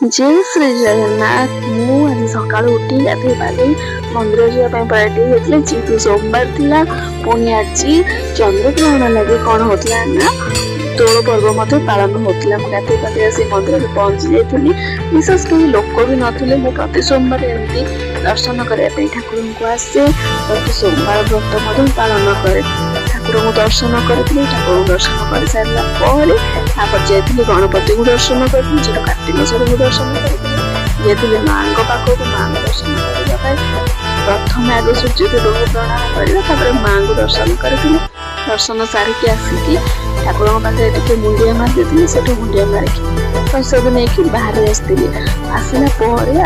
जय श्री जगन्नाथ। मु आज सका उठी गाधे पाधे मंदिर जावाई रेडी होते जेहतु सोमवार थिला पुणी आज चंद्रग्रहण लगे कौन होता ना दोल पर्व पालन होता। गाधे पाधे आसी मंदिर में पहुंची जाइली। विशेष कहीं लोक भी नथिले। मु प्रति सोमवार एमती दर्शन करने ठाकुर को आसे। प्रति सोमवार व्रत पालन करे। ठाकुर को दर्शन करी ठाकुर दर्शन कर सारापर जाइए गणपति को दर्शन करी कार्तिकेश्वर को दर्शन करी माँ पाखक माँ दर्शन करने प्रथम आगे सूर्योदय को प्रणाम कर माँ को दर्शन करी दर्शन सारिकी आसिकी ठाकुर पाखे टे मुंडिया मार देती से मुंडिया मारिकी प्रसाद नहीं बाहर आसला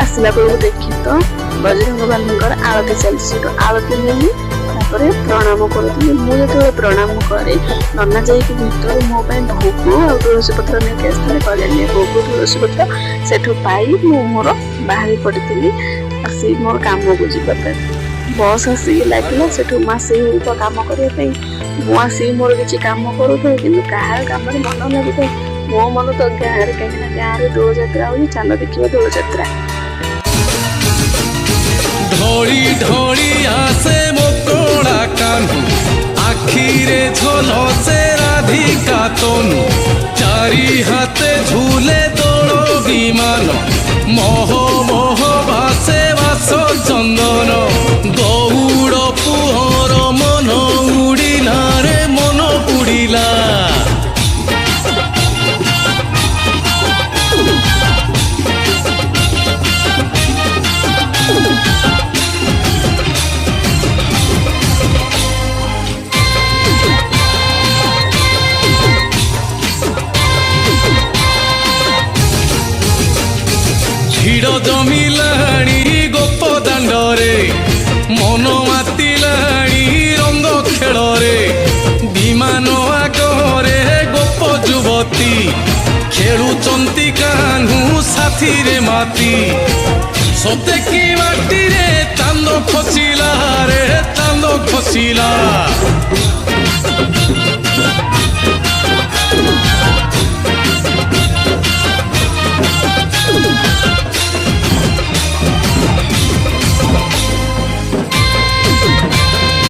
आसला बेलू देखी तो बजरंग बालूर आरती चलती आरती नहीं प्रणाम करी मुझे प्रणाम करे नना जाइए भर मो भोग आ तुलसी पत्र नहीं आसते कल्याणी भोग तुलसी पत्र से पाई मोर बाहरी पड़ी आसी मोर कम को जावाई बस आसिक लगे से मासे तो कम करने मुझे मोर किसी कम करूँ कि कहार कम मन लगे मो मन तो गाँव कहीं गाँव में दोल जात्रा हो चल देखा दोल जात्रा ढोली ढोली आसे मोकोड़ा कान्हू आखिरे झलसे राधिका तनु चारि हाथे झूले दोलो विमान मोह मोह भासे वास चंदन गौड़ पुहर मन उड़िला रे मन उड़िला भिड़ जमिलाणी गोप दांडरे मन मातिलाणी रंग खेलरे विमान आगरे गोप युवती खेलुचंती कान्हू साथी रे माती सते की माटी रे चांद खसिला रे चांद खसिला